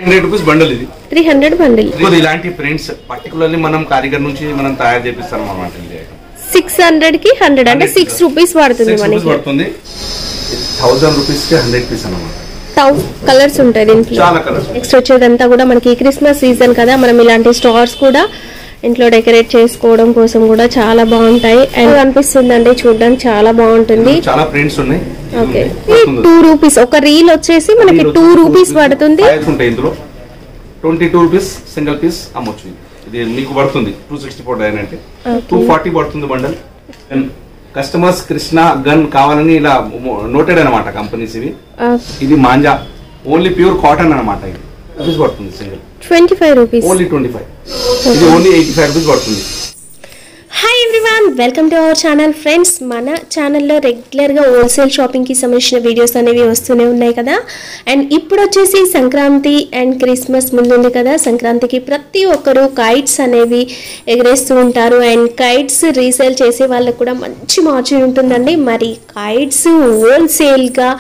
300 rupees bundle ఇది 300 bundle. ఇలాంటి prints particularly మనం కారిగర్ నుంచి మనం తయారు చేపిస్తాం అన్నమాట. 600 కి 100 అంటే 6 రూపీస్ పడుతుంది మనకి. 1000 రూపీస్ కి 100 పీస్ అన్నమాట. కలర్స్ ఉంటాయి దీంట్లో. చాలా కలర్స్. నెక్స్ట్ వచ్చేదంతా కూడా మనకి క్రిస్మస్ సీజన్ కదా, మనం ఇలాంటి స్టార్స్ కూడా ఇంట్లో డెకరేట్ చేసుకోవడం కోసం కూడా చాలా బాగుంటాయి. అండ్ అనిపిస్తుందండి చూడడానికి చాలా బాగుంటుంది. చాలా ప్రింట్స్ ఉన్నాయి. ఓకే 2 రూపీస్ ఒక రీల్ వచ్చేసి మనకి 2 రూపీస్ పడుతుంది. ఇందులో 22 రూపీస్ సింగిల్ పీస్ అమ్మొచ్చు. ఇది మీకు పడుతుంది 264 డైన్ అంటే 240 పడుతుంది బండల్. కస్టమర్స్ కృష్ణ గన్ కావాలని ఇలా నోటెడ్ అనమాట కంపెనీస్ ఇవి. ఇది మాంజా ఓన్లీ ప్యూర్ కాటన్ అనమాట. ఇది రూపీస్ పడుతుంది సింగిల్ 25 రూపీస్ ఓన్లీ 25. ఇది ఓన్లీ 85 రూపీస్ పడుతుంది. Hi everyone, welcome to our channel. Friends, మన ఛానల్లో రెగ్యులర్గా హోల్సేల్ షాపింగ్కి సంబంధించిన వీడియోస్ అనేవి వస్తూనే ఉన్నాయి కదా. అండ్ ఇప్పుడు వచ్చేసి సంక్రాంతి అండ్ క్రిస్మస్ ముందుంది కదా. సంక్రాంతికి ప్రతి ఒక్కరు కైట్స్ అనేవి ఎగరేస్తూ ఉంటారు. అండ్ కైట్స్ రీసేల్ చేసే వాళ్ళకు కూడా మంచి మార్జిన్ ఉంటుందండి. మరి కైట్స్ హోల్సేల్గా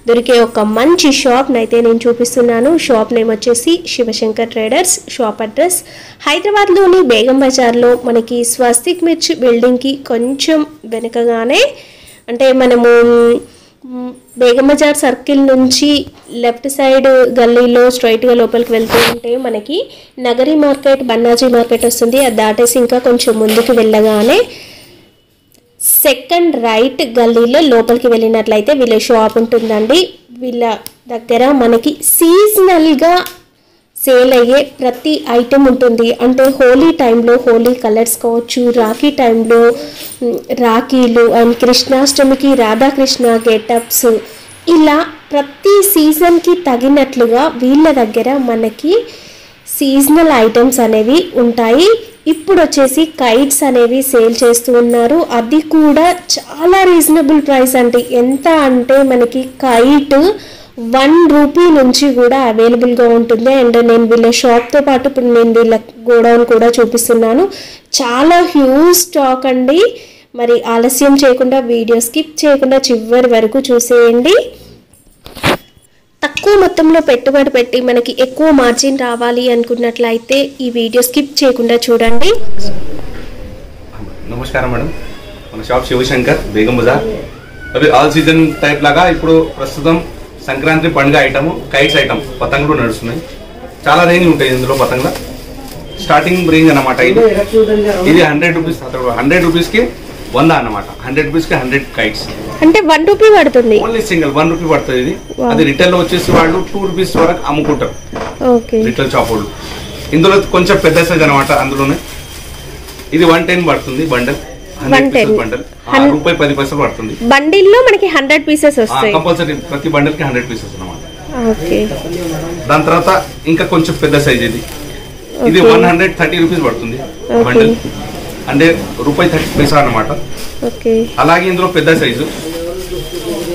దొరికే ఒక మంచి షాప్ని అయితే నేను చూపిస్తున్నాను. షాప్ నేమ్ వచ్చేసి శివశంకర్ ట్రేడర్స్. షాప్ అడ్రస్ హైదరాబాద్లోని బేగం బజార్లో మనకి స్వస్తిక్ మిర్చి బిల్డింగ్కి కొంచెం వెనుకగానే, అంటే మనము బేగం బజార్ సర్కిల్ నుంచి లెఫ్ట్ సైడ్ గల్లీలో స్ట్రైట్గా లోపలికి వెళ్తూ ఉంటే మనకి నగరి మార్కెట్, బన్నాజీ మార్కెట్ వస్తుంది. అది దాటేసి ఇంకా కొంచెం ముందుకు వెళ్ళగానే సెకండ్ రైట్ గల్లీలో లోపలికి వెళ్ళినట్లయితే వీళ్ళ షాప్ ఉంటుందండి. వీళ్ళ దగ్గర మనకి సీజనల్గా సేల్ అయ్యే ప్రతి ఐటెం ఉంటుంది. అంటే హోలీ టైంలో హోలీ కలర్స్ కావచ్చు, రాఖీ టైంలో రాఖీలు, అండ్ కృష్ణాష్టమికి రాధాకృష్ణ గెటప్స్, ఇలా ప్రతి సీజన్కి తగినట్లుగా వీళ్ళ దగ్గర మనకి సీజనల్ ఐటమ్స్ అనేవి ఉంటాయి. ఇప్పుడు వచ్చేసి కైట్స్ అనేవి సేల్ చేస్తూ ఉన్నారు. అది కూడా చాలా రీజనబుల్ ప్రైస్ అండి. ఎంత అంటే మనకి కైట్ 1 రూపీ నుంచి కూడా అవైలబుల్గా ఉంటుంది. అండ్ నేను వీళ్ళ షాప్తో పాటు ఇప్పుడు నేను వీళ్ళ గోడౌన్ కూడా చూపిస్తున్నాను. చాలా హ్యూజ్ స్టాక్ అండి. మరి ఆలస్యం చేయకుండా వీడియో స్కిప్ చేయకుండా చివరి వరకు చూసేయండి. తక్కువ మొత్తంలో పెట్టుబడి పెట్టి మనకి ఎక్కువ మార్జిన్ రావాలి అనుకున్నట్లయితే ఈ వీడియో స్కిప్ చేయకుండా చూడండి. నమస్కారం మేడం, మన షాప్ శివశంకర్ బేగం బజార్. అవి ఆల్ సీజన్ టైప్ లాగా ఇప్పుడు ప్రస్తుతం సంక్రాంతి పండుగ ఐటమ్ కైట్స్ ఐటమ్ పతంగులు నడుస్తున్నాయి. చాలా రేంజ్ ఉంటాయి ఇందులో. పతంగుల స్టార్టింగ్ రేంజ్ అనమాట. ఇది 100 రూపీస్, 100 రూపీస్కి 100 అన్నమాట. 100 రూపీస్కి 100 కైట్స్ అంటే 1 రూపీ పడుతుంది. ఓన్లీ సింగిల్ 1 రూపీ పడుతుంది. ఇది అది రిటైల్ లో వచ్చేసి వాళ్ళు 2 రూపీస్ వరకు అమ్ముకుంటారు రిటైల్ షాప్ వాళ్ళు. ఇందులో కొంచెం పెద్ద సైజ్ అనమాట. అందులోనే ఇది 110 పడుతుంది బండల్. 100 బండల్ రూపాయి 10 పైసలు పడుతుంది. బండిల్ లో మనకి 100 పీసెస్ వస్తాయి కంపల్సరీ. ప్రతి బండల్ కి 100 పీసెస్ అనమాట. దాని తర్వాత ఇంకా కొంచెం పెద్ద సైజ్ ఇది 130 రూపీస్ పడుతుంది బండల్. అంటే రూపాయి 30 పైసా అనమాట. అలాగే ఇందులో పెద్ద సైజు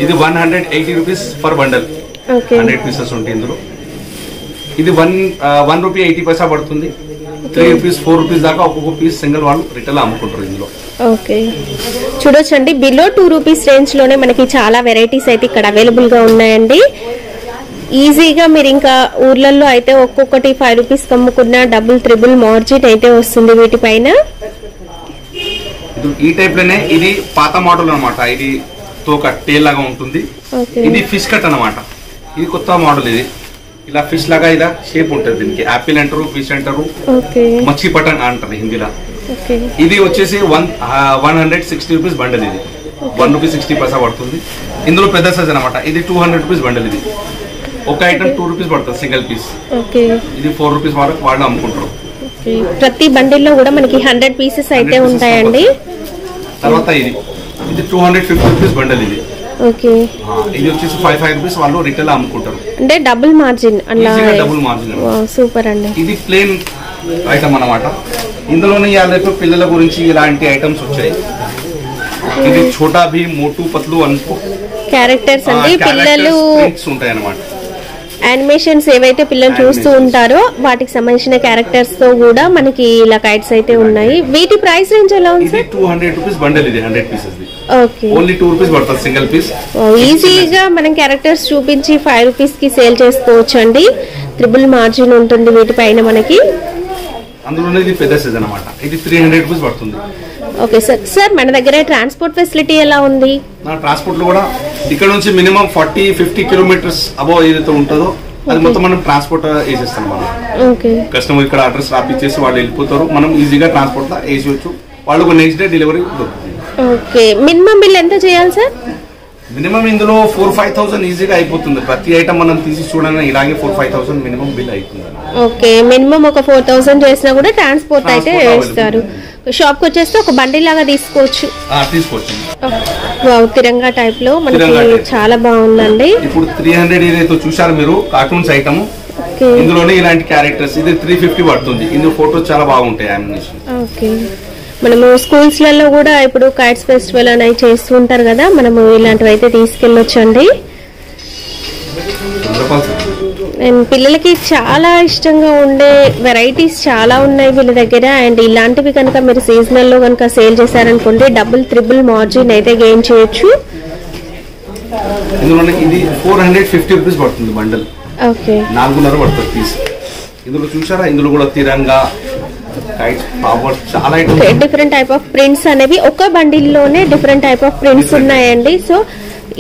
ఇది 180 రూపీస్ పర్ బండల్. 100 పీసెస్ ఉంటాయి ఇందులో. ఇది 1 రూపీ 80 పైసా పడుతుంది. 3 రూపీస్ 4 రూపీస్ దాకా ఒక్కొక్క పీస్ సింగిల్ వాళ్ళు రిటైల్ అమ్ముకుంటారు ఇందులో. ఓకే, చూడొచ్చండి. బిలో 2 రూపీస్ రేంజ్ లోనే మనకి చాలా వెరైటీస్ అయితే ఇక్కడ అవైలబుల్ గా ఉన్నాయండి. ఈజీగా మీరు ఇంకా ఊర్లలో అయితే ఒక్కొక్కటి 5 రూపీస్ అమ్ముకున్న డబుల్ ట్రిబుల్ మార్జిన్ అయితే వస్తుంది వీటిపైన. ఈ టైప్ లోనే ఇది పాత మోడల్ అనమాట. ఇది తోక టేల్ లాగా ఉంటుంది. ఇది ఫిష్ కట్ అనమాట. ఇది కొత్త మోడల్. ఇది ఇలా ఫిష్ లాగా ఇలా షేప్ ఉంటుంది. దీనికి యాపిల్ అంటారు, ఫిష్ అంటారు, మచ్చి పటన్ అంటారు హిందీలో. ఇది వచ్చేసి 160 రూపీస్ బండల్. ఇది 1 రూపీ 60 పైసా పడుతుంది. ఇందులో పెద్ద సైజ్ అనమాట. ఇది 200 రూపీస్ బండల్. ఇది ఒక ఐటమ్ 2 రూపీస్ పడుతుంది సింగిల్ పీస్. ఇది 4 రూపీస్ వరకు వాళ్ళు అమ్ముకుంటారు. ప్రతి బండిల్లో కూడా మనకి 100 పీసెస్ అయితే ఉంటాయండి. తర్వాత ఇది 250 రూపీస్ బండల్. ఇది ఇది వచ్చేసి 5 రూపీస్ వాళ్ళు రిటైల్ అమ్ముకుంటారు. అంటే డబుల్ మార్జిన్ అలా. Double margin. సూపర్ అండి. ఇది ప్లేన్ ఐటమ్ అన్నమాట. ఇందులోనే యాదైతే పిల్లల గురించి ఇలాంటి ఐటమ్స్ వచ్చాయి. ఇది ఛోటా భీమ్, మోటు పత్లు అనుకో క్యారెక్టర్స్ అండి. పిల్లలు ఉంటాయి అన్నమాట. యానిమేషన్స్ ఏవైతే పిల్లలు చూస్తూ ఉంటారో వాటికి సంబంధించిన క్యారెక్టర్స్ తో కూడా మనకి ఇలా కైట్స్ అయితే ఉన్నాయి. వీటి ప్రైస్ రేంజ్ ఎలా ఉంది సార్? 200 rupees bundle. ఇది 100 పీసెస్. ఓకే, ఓన్లీ 2 రూపీస్ పడుతుంది సింగిల్ పీస్. ఈజీగా మనం క్యారెక్టర్స్ చూపించి 5 రూపీస్ కి సేల్ చేసుకోవచ్చు అండి. త్రిబుల్ మార్జిన్ ఉంటుంది వీటిపైన మనకి. అందులోనే ఇది పెద్ద సైజ్ అన్నమాట. ఇది 300 రూపీస్ పడుతుంది. Okay sir. సార్ మన దగ్గర ట్రాన్స్పోర్ట్ ఫెసిలిటీ ఎలా ఉంది? నా ట్రాన్స్పోర్ట్ లో కూడా ఇక్కడ నుంచి మినిమం 40-50 కిలోమీటర్స్ అబౌవ్ ఏదైతే ఉంటుందో అది మొత్తం మనం ట్రాన్స్పోర్ట్ వేసేస్తాం. మనం కస్టమర్ ఇక్కడ అడ్రస్ రాపిచ్చేసి వాళ్ళు వెళ్ళిపోతారు. మనం ఈజీగా ట్రాన్స్పోర్ట్ లో వేసేయచ్చు. వాళ్ళకు నెక్స్ట్ డే డెలివరీ దొరుకుతుంది. ఓకే. మినిమం బిల్ ఎంత చేయాలి సార్? మినిమం ఇందులో 4-5,000 ఈజీగా అయిపోతుంది. ప్రతి ఐటమ్ మనం తీసి చూడగానే ఇలాగే 4-5,000 మినిమం బిల్ అవుతుంది. ఓకే. మినిమం ఒక 4,000 చేసినా కూడా ట్రాన్స్పోర్ట్ అయితే వేస్తారు. షాప్ కి వచ్చేస్తే ఒక బండి లాగా తీసుకోవచ్చు. తిరంగా టైప్ లో మనకి చాలా బాగుందండి. ఇప్పుడు 300 ఏదైతే చూసారు మీరు కార్టూన్స్ ఐటమ్, ఇందులోనే ఇలాంటి క్యారెక్టర్స్. ఇది 350 పడుతుంది. ఇందులో ఫోటోస్ చాలా బాగుంటాయి. యానిమేషన్. ఓకే. మనము స్కూల్స్ లలో కూడా ఇప్పుడు కైట్స్ ఫెస్టివల్ అని చేస్తూ ఉంటారు కదా, మనము ఇలాంటివి అయితే తీసుకెళ్ళొచ్చండి. అండ్ పిల్లలకి చాలా ఇష్టంగా ఉండే వెరైటీస్ చాలా ఉన్నాయి వీళ్ళ దగ్గర. అండ్ ఇలాంటివి కనుక మీరు సీజనల్ లో కనుక సేల్ చేశారనుకోండి డబుల్ త్రిబుల్ మార్జిన్ అయితే గెయిన్ చేయొచ్చు. ఇది 450 రూపీస్ పడుతుంది బండల్. ఓకే. 4.5 పడుతుంది పీస్. ఇందులో చూసారా, ఇందులో కూడా తిరంగా చాలా డిఫరెంట్ టైప్ ఆఫ్ ప్రింట్స్ అనేవి ఒక బండిల్ లోనే డిఫరెంట్ టైప్ ఆఫ్ ప్రింట్స్ ఉన్నాయండి. సో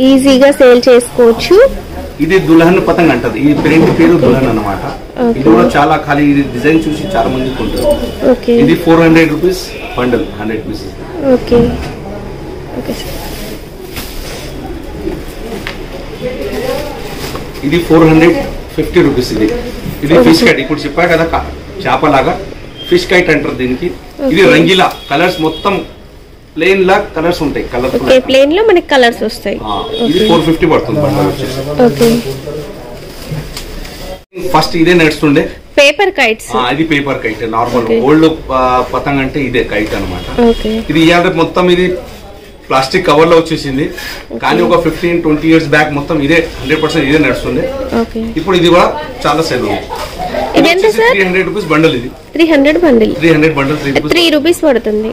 ఈజీగా సేల్ చేసుకోవచ్చు. ఇది దుల్హన్ పతంగ్ అంటది. ఈ ప్రింట్ పేరు దుల్హన్ అన్నమాట. ఇది కూడా చాలా ఖాళీ ఇది డిజైన్ చూసి చాలా మంది కొంటారు. ఇది 400 rupees bundle 100 pieces. Okay. Okay. ఇది 450 రూపీస్. ఇది ఫిష్ కైట్. ఇప్పుడు చెప్పా కదా చేపలాగా ఫిష్ కైట్ అంటారు దీనికి. ఇది రంగీలా కలర్స్ మొత్తం ప్లేన్ లా కలర్స్ ఉంటాయి. కలర్ ప్లేన్ లో మనకి కలర్స్ వస్తాయి. ఇది 450 పడుతుంది బండల్ వచ్చేసి. ఓకే. ఫస్ట్ ఇదే నడుస్తుండే పేపర్ కైట్స్. ఇది పేపర్ కైట్ నార్మల్ ఓల్డ్ పతంగ్ అంటే ఇదే కైట్ అన్నమాట. ఇది ఇవాళ మొత్తం ఇది ప్లాస్టిక్ కవర్ లో వచ్చేసింది. కానీ ఒక 15-20 ఇయర్స్ బ్యాక్ మొత్తం ఇదే 100% ఇదే నడుస్తుండే. ఇప్పుడు ఇది కూడా చాలా సేల్ ఉంది. 300 రూపీస్ బండల్. ఇది 300 బండిల్. 300 బండల్ 3 రూపీస్ పడుతుంది.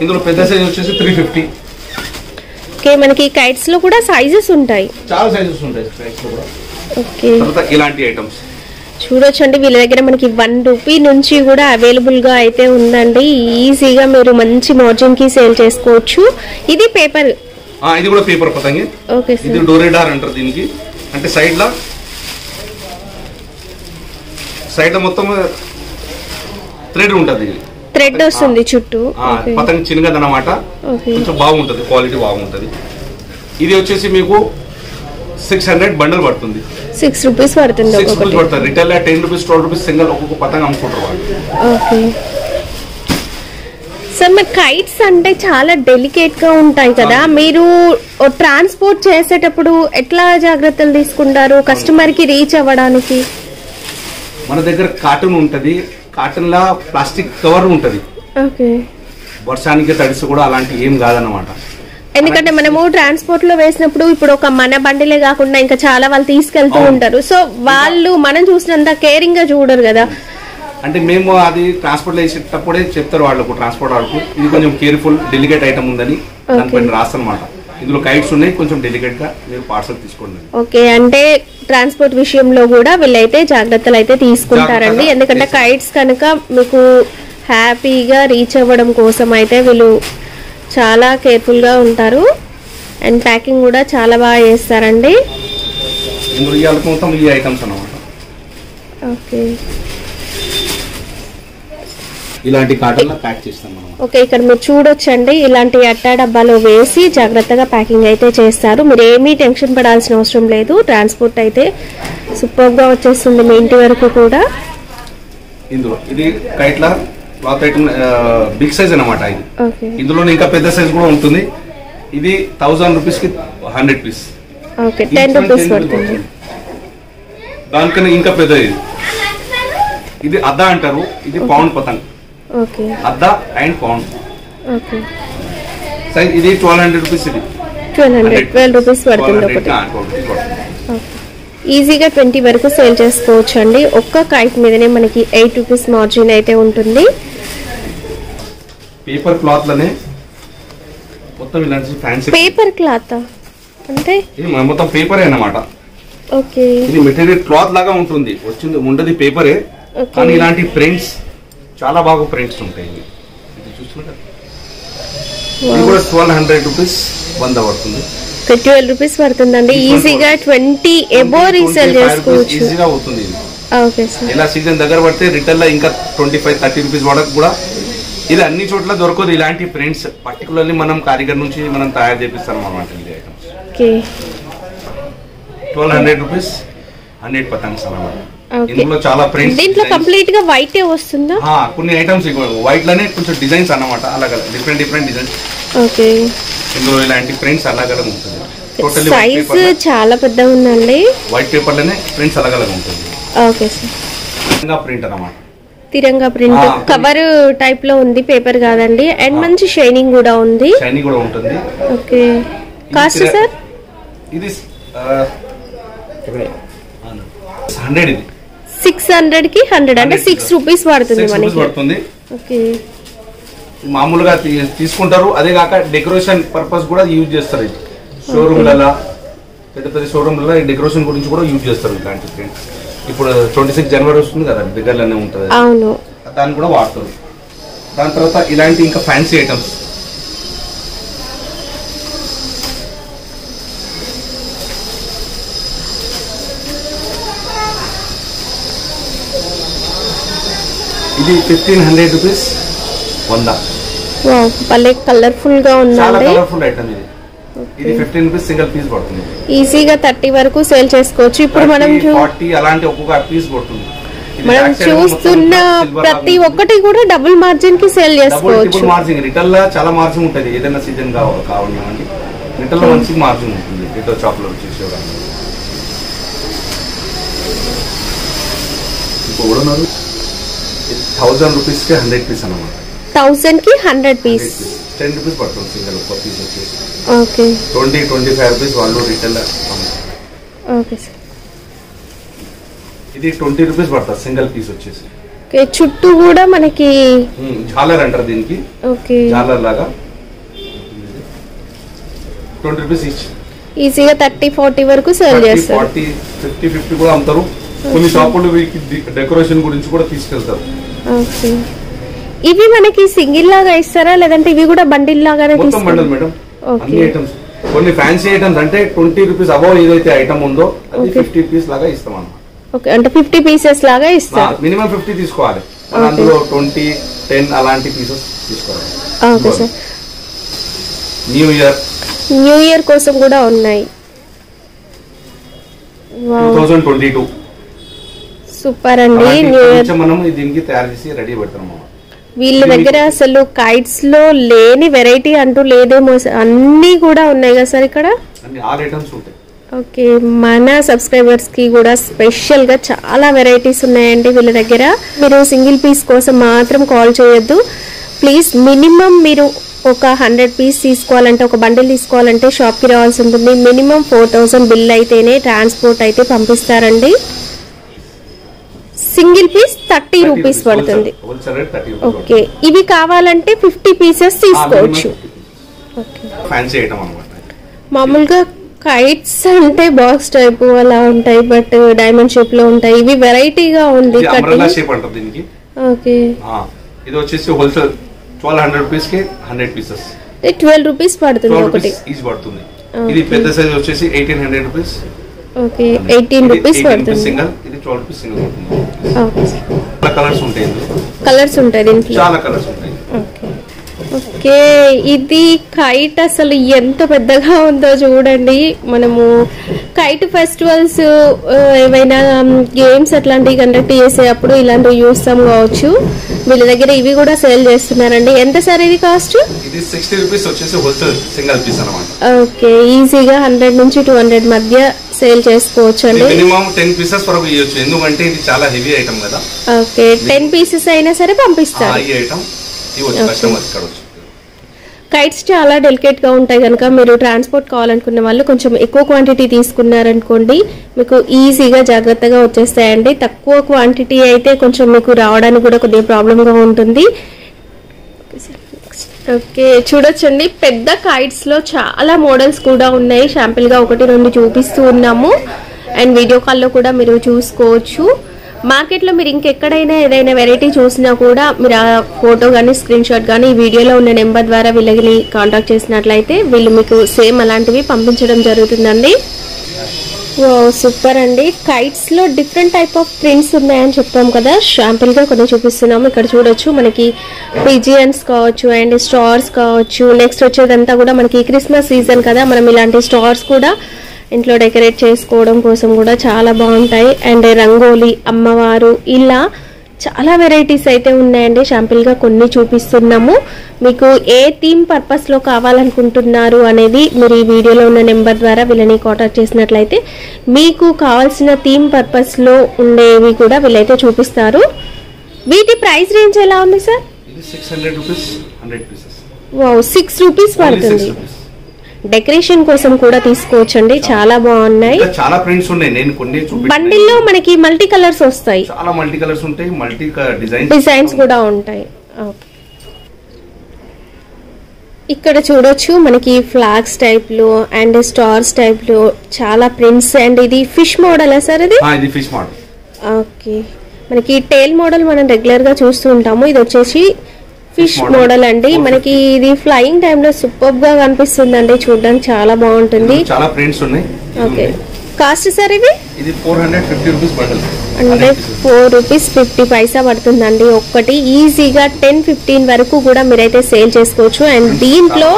ఇందులో పెద్ద సైజ్ వచ్చేసి 350. ఓకే. మనకి కైట్స్ లో కూడా సైజెస్ ఉంటాయి. చాలా సైజెస్ ఉంటాయి కైట్స్ లో కూడా. ఓకే. తర్వాత ఇలాంటి ఐటమ్స్ చూడొచ్చండి. వీళ్ళ దగ్గర మనకి 1 రూపీ నుంచి కూడా అవైలబుల్ గా అయితే ఉందండి. ఈజీగా మీరు మంచి మార్జిన్ కి సేల్ చేసుకోవచ్చు. ఇది పేపర్. ఇది కూడా పేపర్ పతంగి. ఓకే. ఇది డోరేడార్ అంటారు దీనికి. అంటే సైడ్ లో మొత్తం థ్రెడ్ ఉంటది. థ్రెడ్ వస్తుంది చుట్టూ. పతంగి చిన్నది అన్నమాట. కొంచెం బాగుంటది, క్వాలిటీ బాగుంటది. ఇది వచ్చేసి మీకు 600 బండల్ పడుతుంది. 6 రూపీస్ పడుతుంది. 6 రూపీస్ పడుతుంది. రిటైల్ 10 రూపీస్ 12 రూపీస్ సింగల్ ఒక్కొక్క పతంగి అమ్ముకుంటారు వాళ్ళు. ఓకే. సార్ మరి కైట్స్ అంటే చాలా డెలికేట్ గా ఉంటాయి కదా, మీరు ట్రాన్స్పోర్ట్ చేసేటప్పుడు ఎట్లా జాగ్రత్తలు తీసుకుంటారు కస్టమర్ కి రీచ్ అవ్వడానికి? మన దగ్గర కాటన్ ఉంటది. కాటన్ లా ప్లాస్టిక్ కవర్ ఉంటది. ఓకే. వర్షానికి తడిసి కూడా అలాంటి ఏం కాదన్నమాట. ఎందుకంటే మనము ట్రాన్స్పోర్ట్ లో వేసినప్పుడు ఇప్పుడు ఒక మన బండిలే కాకుండా ఇంకా చాలా వాళ్ళు తీసుకెళ్తూ ఉంటారు. సో వాళ్ళు మనం చూసినంత కేరింగ్ గా చూడరు కదా. అంటే మేము అది ట్రాన్స్పోర్ట్ లో వేసేటప్పుడే చెప్తారు వాళ్ళకు, ట్రాన్స్పోర్ట్ వాళ్ళకు ఇది కొంచెం కేర్ఫుల్ డెలికేట్ ఐటమ్ ఉందని దానిపైన రాస్తారన్నమాట. ఇందులో కైట్స్ ఉన్నాయి, కొంచెం డెలికేట్ గా మీరు పార్సల్ తీసుకోండి. ఓకే. అంటే ట్రాన్స్పోర్ట్ విషయంలో కూడా వీళ్ళైతే జాగ్రత్తలు అయితే తీసుకుంటారండి. ఎందుకంటే కైట్స్ కనుక మీకు హ్యాపీగా రీచ్ అవ్వడం కోసం అయితే వీళ్ళు చాలా కేర్ఫుల్ గా ఉంటారు. అండ్ ప్యాకింగ్ కూడా చాలా బాగా చేస్తారండి. ఇందులో ఇవాళ మొత్తం ఈ ఐటమ్స్ అన్నమాట. ఓకే. ఇలాంటి కాటన్ లో ప్యాక్ చేస్తాం మనం. ఓకే. ఇక్కడ మీరు చూడొచ్చండి, ఇలాంటి అట్టా డబ్బాలో వేసి జాగ్రత్తగా ప్యాకింగ్ అయితే చేస్తారు. మీరు ఏమీ టెన్షన్ పడాల్సిన అవసరం లేదు. ట్రాన్స్పోర్ట్ అయితే సూపర్ గా వచ్చేస్తుంది మీ ఇంటి వరకు కూడా. ఇందులో ఇది కైట్ల క్లాత్ ఐటమ్ బిగ్ సైజ్ అన్నమాట. ఇది ఓకే. ఇందులో ఇంకా పెద్ద సైజ్ కూడా ఉంటుంది. ఇది 1000 రూపీస్ కి 100 పీస్. ఓకే. 10 రూపీస్ పడుతుంది. దానికన్నా ఇంకా పెద్దది. ఇది అద్దా అంటారు. ఇది పౌండ్ పతంగ్. ఓకే. అద్దా అండ్ పౌండ్. ఓకే. సైజ్ ఇది 1200 రూపీస్. ఇది 12 రూపీస్ పడుతుంది ఒకటి. ఈజీగా 20 వరకు సేల్ చేసుకోవచ్చు అండి. ఒక్క కైట్ మీదనే మనకి 8 రూపీస్ మార్జిన్ అయితే ఉంటుంది. పేపర్ క్లాత్ లోనే మొత్తం ఇలాంటి ఫ్యాన్సీ పేపర్ క్లాత్ అంటే మొత్తం పేపర్ అన్నమాట. ఓకే. ఇది మెటీరియల్ క్లాత్ లాగా ఉంటుంది, వచ్చింది ఉండదు పేపరే, కానీ ఇలాంటి ప్రింట్స్ చాలా బాగా ప్రింట్స్ ఉంటాయి. ఇది చూస్తున్నారు, ఇది కూడా 1200 రూపీస్ 100 పడుతుంది. 12 రూపీస్ పడుతుందండి. ఈజీగా 20 ఎబో రీసేల్ చేసుకోవచ్చు, ఈజీగా అవుతుంది ఇది. Okay sir. ఇలా సీజన్ దగ్గర పడితే రిటైల్ లో ఇంకా 25-30 రూపీస్ వరకు కూడా. ఇది అన్ని చోట్ల దొరకదు ఇలాంటి ప్రింట్స్, పర్టికులర్లీ మనం కారిగర్ నుంచి మనం తయారు చేపిస్తాం అన్నమాట ఇది ఐటమ్స్. ఓకే. 1200 రూపీస్ 100 పతంగ్స్ అన్నమాట. ఇందులో చాలా ప్రింట్స్. దీంట్లో కంప్లీట్ గా వైట్ వస్తుందా? కొన్ని ఐటమ్స్ వైట్ లోనే కొంచెం డిజైన్స్ అన్నమాట, అలాగే డిఫరెంట్ డిజైన్స్. ఓకే. ఇందులో ఇలాంటి ప్రింట్స్ అలాగే ఉంటుంది. టోటల్లీ సైజ్ చాలా పెద్దగా ఉందండి. వైట్ పేపర్ లోనే ప్రింట్స్ అలాగే ఉంటుంది. Okay sir. తిరంగా ప్రింట్ అన్నమాట. తిరంగా ప్రింట్ కవర్ టైప్ లో ఉంది, పేపర్ కాదండి. అండ్ మంచి షైనింగ్ కూడా ఉంది. షైనింగ్ కూడా ఉంటుంది. ఓకే. Cost sir? ఇది 100. ఇది 600 కి 100 అంటే 6 రూపీస్ పడుతుంది మనకి. ఓకే. మామూలుగా తీసుకుంటారు, అదే కాక డెకరేషన్ పర్పస్ కూడా యూజ్ చేస్తారు. ఇది షోరూమ్లలో, పెద్ద షోరూమ్లలో డెకరేషన్ గురించి కూడా యూజ్ చేస్తారు ఇలాంటి ప్రింట్స్. ఇప్పుడు 26 జనవరి వస్తుంది కదా, దగ్గరలోనే ఉంటుంది, అవును, దాన్ని కూడా వాడతారు. దాని తర్వాత ఇలాంటి ఇంకా ఫ్యాన్సీ ఐటమ్స్. ఇది 1500 రూపీస్ 100. భలే కలర్ఫుల్ గా చాలా ఉందండి. కలర్ఫుల్ ఐటమ్ ఇది. ఇది 15 రూపీస్ సింగిల్ పీస్ పడుతుంది. ఈజీగా 30 వరకు సేల్ చేసుకోవచ్చు. ఇప్పుడు మనం 40 అలాంటి ఒక్కొక్క పీస్ పడుతుంది. మనం చూస్తున్న ప్రతి ఒక్కటి కూడా డబుల్ మార్జిన్ కి సేల్ చేసుకోవచ్చు. డబుల్ మార్జిన్, రిటైల్ లో చాలా మార్జిన్ ఉంటుంది. ఏదైనా సీజన్ కావాలి రిటైల్ లో మంచి మార్జిన్ ఉంటుంది. రిటైల్ షాప్ లో వచ్చేసేవాళ్ళు ఇప్పుడు 1000 రూపీస్ కి 100 పీస్ అన్నమాట. 1000 కి 100 పీస్ 10 రూపీస్ పడుతుంది సింగిల్ ఒక పీస్ వచ్చేసి. ఓకే. 20-25 రూపీస్ వాళ్ళు రిటైల్. Okay sir. ఇది 20 రూపీస్ పడుతుంది సింగిల్ పీస్ వచ్చేసి. ఓకే. చుట్టూ కూడా మనకి జాలర్ అంటారు దీనికి. ఓకే. జాలర్ లాగా 20 రూపీస్ ఈచ్. ఈజీగా 30-40 వరకు సేల్ చేస్తారు. 40-50 కూడా అమ్ముతారు. కొన్ని షాపులు డెకరేషన్ గురించి కూడా తీసుకెళ్తారు. ఓకే. ఇవి మనకి సింగిల్ లాగా ఇస్తారా లేదంటే ఇవి కూడా బండిల్ లాగానే తీసుకుంటారా? Bundle madam. అన్ని ఐటమ్స్. కొన్ని ఫ్యాన్సీ ఐటమ్స్ అంటే 20 రూపీస్ అబౌవ్ ఏదైతే ఐటమ్ ఉందో అది 50 పీస్ లాగా ఇస్తాం అన్నమాట. ఓకే. అంటే 50 పీసెస్ లాగా ఇస్తారు. మినిమం 50 తీసుకోవాలి. అందులో 20, 10 అలాంటి పీసెస్ తీసుకోవాలి. Okay sir. న్యూ ఇయర్ కోసం కూడా ఉన్నాయి. 2022 సూపర్ అండి. న్యూ ఇయర్ మనం దీనికి తయారు చేసి రెడీ పెడతాం. వీళ్ళ దగ్గర అసలు కైట్స్ లో లేని వెరైటీ అంటూ లేదేమో, అన్ని కూడా ఉన్నాయి కదా సార్ ఇక్కడ. ఓకే. మన సబ్స్క్రైబర్స్ కి కూడా స్పెషల్ గా చాలా వెరైటీస్ ఉన్నాయండి వీళ్ళ దగ్గర. మీరు సింగిల్ పీస్ కోసం మాత్రం కాల్ చేయొద్దు ప్లీజ్. మినిమం మీరు ఒక 100 పీస్ తీసుకోవాలంటే, ఒక బండిల్ తీసుకోవాలంటే షాప్ కి రావాల్సి ఉంటుంది. మినిమం 4000 బిల్ అయితేనే ట్రాన్స్పోర్ట్ అయితే పంపిస్తారండి. సింగిల్ పీస్ 30 రూపీస్ పడుతుంది. ఓకే. ఇవి కావాలంటే 50 పీసెస్ తీసుకోవచ్చు. మామూలుగా కైట్స్ అంటే బాక్స్ టైప్ అలా ఉంటాయి, బట్ డైమండ్ షేప్ లో ఉంటాయి. ఇవి వెరైటీగా ఉంది. ఓకే. ఇది వచ్చేసి హోల్సేల్ 1200 రూపీస్ కి 100 పీసెస్. 12 రూపీస్ పడుతుంది ఒకటి. ఇది పెద్ద సైజ్ వచ్చేసి 1800 రూపీస్. ఓకే. 18 రూపీస్ పడుతుంది సింగిల్. ఇది 12 రూపీస్ సింగిల్ పడుతుంది. ఓకే. కలర్స్ ఉంటాయి ఇందులో. కలర్స్ ఉంటాయి దీంట్లో. చాలా కలర్స్ ఉంటాయి. ఓకే. ఓకే. ఇది కైట్ అసలు ఎంత పెద్దగా ఉందో చూడండి. మనము కైట్ ఫెస్టివల్స్ ఏవైనా గేమ్స్ అట్లాంటివి కండక్ట్ చేసేటప్పుడు ఇలాంటివి చూస్తాం కావచ్చు. వీళ్ళ దగ్గర ఇవి కూడా సేల్ చేస్తున్నారండి. ఎంత సార్ ఇది కాస్ట్? ఇది 60 రూపీస్ వచ్చేసి హోల్సేల్ సింగిల్ పీస్ అన్నమాట. ఓకే. ఈజీగా 100 నుంచి 200 మధ్య సేల్ చేసుకోవచ్చు అండి. మినిమం 10 పీసెస్ వరకు ఇవ్వచ్చు, ఎందుకంటే ఇది చాలా హెవీ ఐటమ్ కదా. ఓకే. 10 పీసెస్ అయినా సరే పంపిస్తారు. ఈ ఐటమ్ ఇవ్వచ్చు కస్టమర్స్ ఇక్కడ వచ్చి. కైట్స్ చాలా డెలికేట్ గా ఉంటాయి కనుక మీరు ట్రాన్స్పోర్ట్ కావాలనుకున్న వాళ్ళు కొంచెం ఎక్కువ క్వాంటిటీ తీసుకున్నారనుకోండి మీకు ఈజీగా జాగ్రత్తగా వచ్చేస్తాయండి. తక్కువ క్వాంటిటీ అయితే కొంచెం మీకు రావడానికి కూడా కొద్దిగా ప్రాబ్లమ్ గా ఉంటుంది. ఓకే. చూడొచ్చండి, పెద్ద కైట్స్ లో చాలా మోడల్స్ కూడా ఉన్నాయి. శాంపిల్ గా 1-2 చూపిస్తూ ఉన్నాము. అండ్ వీడియో కాల్లో కూడా మీరు చూసుకోవచ్చు. మార్కెట్లో మీరు ఇంకెక్కడైనా ఏదైనా వెరైటీ చూసినా కూడా మీరు ఆ ఫోటో కానీ స్క్రీన్ షాట్ కానీ ఈ వీడియోలో ఉన్న నెంబర్ ద్వారా వీళ్ళని కాంటాక్ట్ చేసినట్లయితే వీళ్ళు మీకు సేమ్ అలాంటివి పంపించడం జరుగుతుందండి. సూపర్ అండి. కైట్స్లో డిఫరెంట్ టైప్ ఆఫ్ ప్రింట్స్ ఉన్నాయని చెప్పాం కదా, శాంపుల్గా కొన్ని చూపిస్తున్నాము. ఇక్కడ చూడొచ్చు మనకి పిజియన్స్ కావచ్చు అండ్ స్టార్స్ కావచ్చు. నెక్స్ట్ వచ్చేదంతా కూడా మనకి క్రిస్మస్ సీజన్ కదా, మనం ఇలాంటి స్టార్స్ కూడా ఇంట్లో డెకరేట్ చేసుకోవడం కోసం కూడా చాలా బాగుంటాయి. అండ్ రంగోలీ, అమ్మవారు, ఇలా చాలా వెరైటీస్ అయితే ఉన్నాయండి. శాంపిల్గా కొన్ని చూపిస్తున్నాము. మీకు ఏ థీమ్ పర్పస్లో కావాలనుకుంటున్నారు అనేది మీరు ఈ వీడియోలో ఉన్న నెంబర్ ద్వారా వీళ్ళని కాంటాక్ట్ చేసినట్లయితే మీకు కావాల్సిన థీమ్ పర్పస్లో ఉండేవి కూడా వీళ్ళైతే చూపిస్తారు. వీటి ప్రైస్ రేంజ్ ఎలా ఉంది సార్? వావ్, 6 రూపీస్ పడుతుంది. డెకరేషన్ కోసం కూడా తీసుకోవచ్చండి, చాలా బాగున్నాయి. చాలా ప్రింట్స్ ఉన్నాయి, నేను కొన్ని బండిల్లో మనకి మల్టీ కలర్స్ వస్తాయి, చాలా మల్టీ కలర్స్ ఉంటాయి, మల్టీ డిజైన్స్ కూడా ఉంటాయి. ఇక్కడ చూడొచ్చు మనకి ఫ్లాగ్స్ టైప్ లో అండ్ స్టార్స్ టైప్ లో చాలా ప్రింట్స్. అండ్ ఇది ఫిష్ మోడల్ సార్? ఇది ఫిష్ మోడల్. ఓకే, మనకి టేల్ మోడల్ మనం రెగ్యులర్ గా చూస్తూ ఉంటాము. ఇది వచ్చేసి ఫిష్ మోడల్ అండి. మనకి ఇది ఫ్లయింగ్ టైమ్ లో సూపర్ గా కనిపిస్తుందండి, చూడడానికి చాలా బాగుంటుంది. చాలా ప్రింట్స్ ఉన్నాయి. ఓకే, కాస్ట్ సార్ ఇది 450 రూపీస్ బండల్ అంటే 4 రూపీస్ 50 పైసా పడుతుందండి ఒక్కటి. ఈజీగా 10-15 వరకు కూడా మీరైతే సేల్ చేసుకోవచ్చు. అండ్ దీంట్లో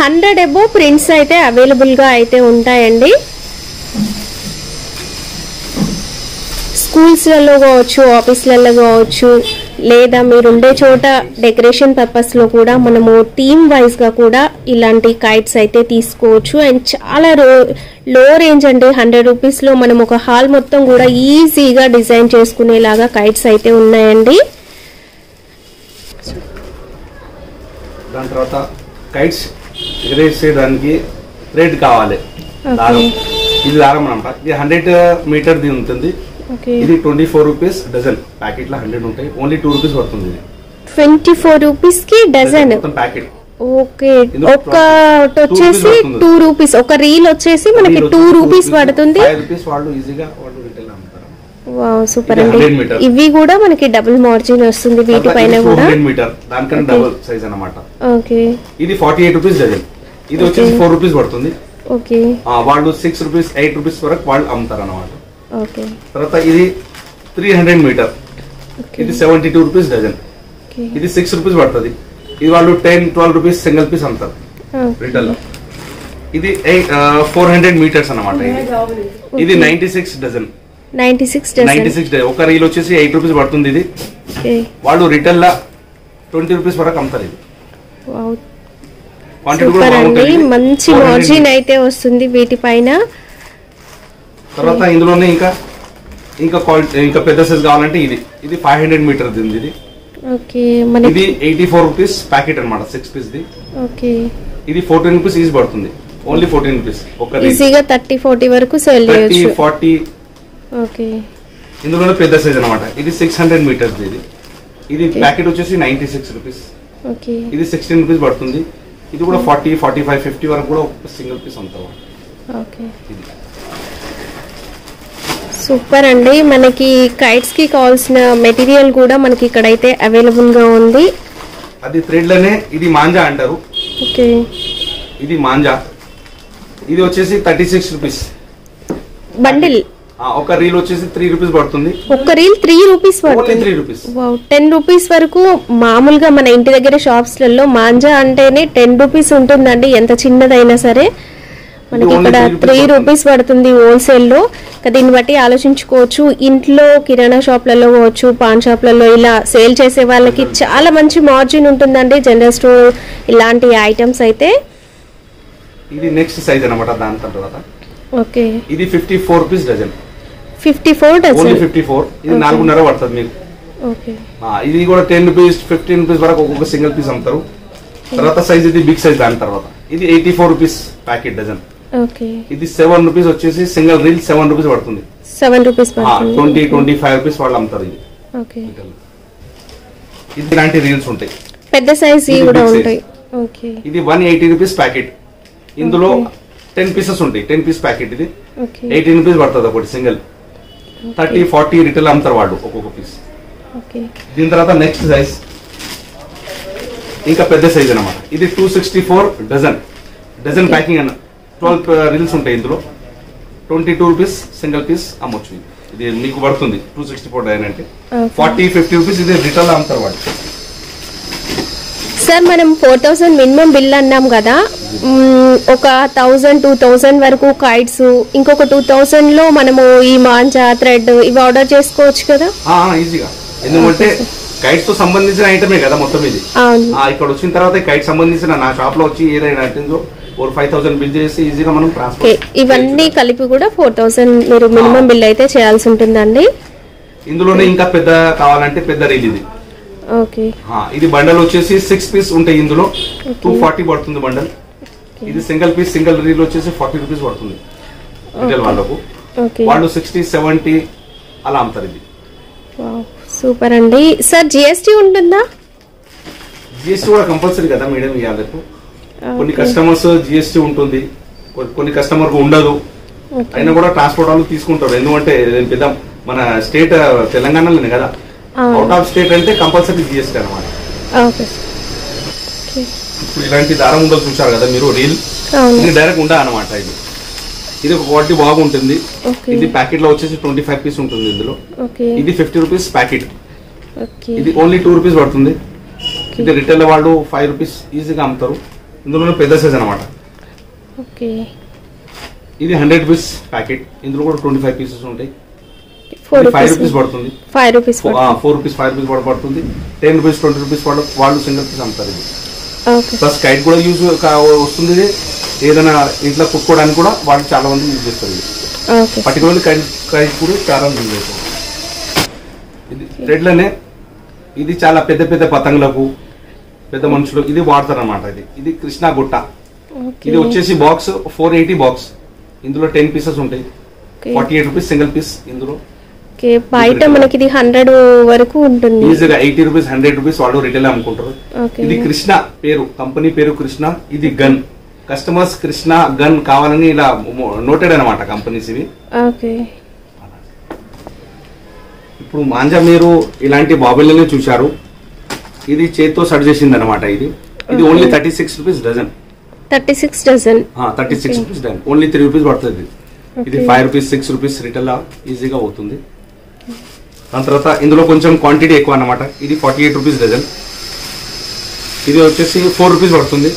100 అబోవ్ ప్రింట్స్ అయితే అవైలబుల్ గా అయితే ఉంటాయండి. స్కూల్స్లలో కావచ్చు, ఆఫీస్లలో కావచ్చు, లేదా మీరుండే చోట డెకరేషన్ పర్పస్లో కూడా మనము థీమ్ వైజ్గా కూడా ఇలాంటి కైట్స్ అయితే తీసుకోవచ్చు. అండ్ చాలా లో రేంజ్ అండి, 100 రూపీస్లో మనం ఒక హాల్ మొత్తం కూడా ఈజీగా డిజైన్ చేసుకునేలాగా కైట్స్ అయితే ఉన్నాయండి. దాని తర్వాత కైట్స్ ఎగరేసేదానికి థ్రెడ్ కావాలి. ఇది దారం అన్నమాట. ఇది 100 మీటర్ది ఉంటుంది. ఇది 24 రూపీస్ డజన్. ప్యాకెట్ లో 100 ఉంటాయి, ఓన్లీ 2 రూపీస్ పడుతుంది. 24 రూపీస్ కి డజన్. ప్యాకెట్. ఓకే, ఒక వచ్చేసి 2 రూపీస్. ఒక రీల్ వచ్చేసి మనకి 2 రూపీస్ పడుతుంది. 5 రూపీస్ వాళ్ళు ఈజీగా వాళ్ళు రిటైల్ అమ్ముతారు. వావ్, సూపర్ అండి. ఇవి కూడా మనకి డబుల్ మార్జిన్ వస్తుంది వీటిపైన కూడా. 100 మీటర్ దానికన్నా డబుల్ సైజ్ అన్నమాట. ఓకే, ఇది 48 రూపీస్ డజన్. ఇది వచ్చేసి 4 రూపీస్ పడుతుంది. ఓకే, వాళ్ళు 6 రూపీస్ 8 రూపీస్ వరకు వాళ్ళు అమ్ముతారు అన్నమాట. ఓకే, తర్వాత ఇది 300 మీటర్. ఇది 72 రూపీస్ డజన్. ఇది 6 రూపీస్ పడుతుంది. ఇది వాళ్ళు 10-12 రూపీస్ సింగిల్ పీస్ అమ్ముతారు రిటైల్ లో. ఇది 400 మీటర్స్ అన్నమాట. ఇది 96 డజన్. 96 డజన్. ఒక రీల్ వచ్చేసి 8 రూపీస్ పడుతుంది. ఇది వాళ్ళు రిటైల్ లా 20 రూపీస్ వరకు అమ్ముతారు. ఇది మంచి మార్జిన్ అయితే వస్తుంది వీటిపైన. తర్వాత ఇందులోనే ఇంకా పెద్ద సైజ్ కావాలంటే ఇది 500 మీటర్ ఉంది. ఇది ఇది 84 రూపీస్ ప్యాకెట్ అన్నమాట, 6 పీస్ ది. ఓకే, ఇది 14 రూపీస్ ఈజీ పడుతుంది, ఓన్లీ 14 రూపీస్. ఈజీగా 30-40 వరకు సేల్ చేయొచ్చు. 30-40. ఓకే, ఇందులోనే పెద్ద సైజ్ అన్నమాట. ఇది 600 మీటర్స్. ఇది ప్యాకెట్ వచ్చేసి 96 రూపీస్. ఓకే, ఇది 16 రూపీస్ పడుతుంది. ఇది కూడా 40, 45, 50 వరకు కూడా సింగిల్ పీస్ అమ్ముతారు. ఓకే, సూపర్ అండి. మనకి కైట్స్ కి కావాల్సిన మెటీరియల్ కూడా మనకి ఇక్కడైతే అవైలబుల్ గా ఉంది. అది థ్రెడ్ లోనే. ఇది మాంజా అంటారు. ఓకే, ఇది మాంజా. ఇది వచ్చేసి 36 రూపీస్ బండిల్. ఒక రీల్ వచ్చేసి 3 రూపీస్ పడుతుంది. ఒక రీల్ 3 రూపీస్ పడుతుంది. 3 రూపీస్. 10 రూపీస్ వరకు మామూలుగా మన ఇంటి దగ్గర షాప్స్ లలో మాంజా అంటేనే 10 రూపీస్ ఉంటుందండి, ఎంత చిన్నదైనా సరే. మనకి ఇక్కడ 3 రూపీస్ పడుతుంది హోల్సేల్ లో. దీన్ని బట్టి ఆలోచించుకోవచ్చు. ఇంట్లో కిరాణా షాప్లలో కావచ్చు, పాన్ షాప్లలో ఇలా సేల్ చేసే వాళ్ళకి చాలా మంచి మార్జిన్ ఉంటుందండి. జనరల్ స్టోర్ ఇలాంటి ఐటమ్స్ అయితే. ఇది నెక్స్ట్ సైజ్ అన్నమాట. దాని తర్వాత ఓకే, ఇది 54 రూపీస్ డజన్. 54 డజన్. ఓన్లీ 54. ఇది 4.5 పడుతుంది మీకు. ఓకే, ఇది కూడా 10 రూపీస్ 15 రూపీస్ వరకు ఒక్కొక్క సింగిల్ పీస్ అమ్ముతారు. తర్వాత సైజ్ ఇది బిగ్ సైజ్. దాని తర్వాత ఇది 84 రూపీస్ ప్యాకెట్ డజన్. ఓకే, ఇది 7 రూపీస్ వచ్చేసి సింగిల్ రీల్ 7 రూపీస్ పడుతుంది. 7 రూపీస్ పడుతుంది. 20-25 రూపీస్ వాళ్ళు అమ్ముతారు. ఇది ఓకే, ఇది ఇలాంటి రీల్స్ ఉంటాయి, పెద్ద సైజ్ కూడా ఉంటాయి. ఓకే, ఇది 180 రూపీస్ ప్యాకెట్. ఇందులో 10 పీసెస్ ఉంటాయి. 10 పీస్ ప్యాకెట్ ఇది ఓకే 18 రూపీస్ పడుతుంది ఒకటి సింగిల్. 30-40 రిటైల్ అమ్ముతారు వాళ్ళు ఒక్కొక్క పీస్. ఓకే దీని తర్వాత నెక్స్ట్ సైజ్ ఇంకా పెద్ద సైజ్ అన్నమాట. ఇది 264 డజన్ ప్యాకింగ్ అన్న 12 రీల్స్ ఉంటాయి ఇందులో. 22 రూపీస్ సింగిల్ పీస్ అమ్మొచ్చు. ఇది మీకు పడుతుంది 264 డజన్ అంటే 40-50 రూపీస్. ఇది రిటైల్ అమ్ముతారు వాళ్ళు. సార్ మనం 4000 మినిమం బిల్ అన్నాం కదా, ఒక 1000-2000 వరకు కైట్స్, ఇంకొక 2000 లో మనము ఈ మాంజా థ్రెడ్ ఇవి ఆర్డర్ చేసుకోవచ్చు కదా ఈజీగా. ఎందుకంటే కైట్స్ తో సంబంధించిన ఐటమే కదా మొత్తం ఇది. ఇక్కడ వచ్చిన తర్వాత కైట్ సంబంధించిన నా షాప్ లో వచ్చి ఏదైనా 4-5,000 బిల్ చేసి ఈజీగా మనం ట్రాన్స్ఫర్. ఇవన్నీ కలిపి కూడా 4000 మీరు మినిమం బిల్ అయితే చేయాల్సి ఉంటుందండి. ఇందులోనే ఇంకా పెద్ద కావాలంటే పెద్ద రీల్ ఇది. ఓకే ఇది బండల్ వచ్చేసి 6 పీస్ ఉంటాయి ఇందులో. 240 పడుతుంది బండల్. ఇది సింగిల్ పీస్ సింగిల్ రీల్ వచ్చేసి 40 రూపీస్ పడుతుంది రిటైల్ వాళ్ళకు. వాళ్ళు 60-70 అలా అమ్ముతారు. ఇది సూపర్ అండి. సార్ జిఎస్టీ ఉంటుందా? జిఎస్టీ కూడా కంపల్సరీ కదా మేడం ఇవ్వలేదు. కొన్ని కస్టమర్స్ జిఎస్టీ ఉంటుంది, కొన్ని కస్టమర్ కు ఉండదు. అయినా కూడా ట్రాన్స్పోర్ట్ వాళ్ళు తీసుకుంటారు. ఎందుకంటే పెద్ద మన స్టేట్ తెలంగాణలోనే కదా. అవుట్ ఆఫ్ స్టేట్ అంటే కంపల్సరీ జిఎస్టీ అనమాట. ఇప్పుడు ఇలాంటి దారం ఉండదు చూసారు కదా మీరు రీల్. ఇది డైరెక్ట్ ఉండా అనమాట. ఇది ఒక క్వాలిటీ బాగుంటుంది. ఇది ప్యాకెట్ లో వచ్చేసి 25 పీస్ ఉంటుంది ఇందులో. ఇది 50 రూపీస్ ప్యాకెట్. ఇది ఓన్లీ 2 రూపీస్ పడుతుంది. ఇది రిటైల్ వాళ్ళు 5 రూపీస్ ఈజీగా అమ్ముతారు. ఇందులో పెద్ద సైజ్ అనమాట. ఇది 100 రూపీస్ ప్యాకెట్. ఇందులో కూడా 25 పీసెస్ ఉంటాయి. 5 రూపీస్ పడుతుంది. 4 రూపీస్ 5 రూపీస్ పడుతుంది. 10 రూపీస్ 20 రూపీస్ వాళ్ళు సింగిల్ పీస్ అమ్ముతారు. ఇది ప్లస్ కైట్ కూడా యూజ్ వస్తుంది. ఏదైనా ఇంట్లో కుట్టుకోవడానికి కూడా వాళ్ళు చాలా మంది యూజ్ చేస్తారు. పర్టికులర్లీ కైట్ కూడా చాలా యూజ్ చేస్తారు. ఇది థ్రెడ్ లోనే ఇది చాలా పెద్ద పెద్ద పతంగులకు పెద్ద మనుషులు ఇది వాడతారు అనమాట. ఇది కృష్ణా గుట్ట. ఇది వచ్చేసి బాక్స్ 480 బాక్స్. ఇందులో 10 పీసెస్ ఉంటాయి. 48 రూపీస్ సింగిల్ పీస్. ఇందులో బయట మనకి ఇది 100 వరకు ఉంటుంది. ఈజీగా 80 రూపీస్ 100 రూపీస్ వాళ్ళు రిటైల్ అమ్ముకుంటారు. ఇది కృష్ణ పేరు, కంపెనీ పేరు కృష్ణ. ఇది గన్ కస్టమర్స్ కృష్ణ గన్ కావాలని ఇలా నోటెడ్ అనమాట కంపెనీస్ ఇవి. ఇప్పుడు మాంజా మీరు ఇలాంటి బాబుల్లోనే చూశారు. ఇది చేతితో సడ్ చేసింది అనమాట. ఇది only 36 rupees dozen. 36 dozen 36 rupees dozen. Only 3 rupees పడుతుంది. ఇది 5 రూపీస్ 6 రూపీస్ రిటైల్ ఈజీగా అవుతుంది. దాని తర్వాత ఇందులో కొంచెం క్వాంటిటీ ఎక్కువ అన్నమాట. ఇది 48 రూపీస్ డజన్. ఇది వచ్చేసి 4 రూపీస్ పడుతుంది.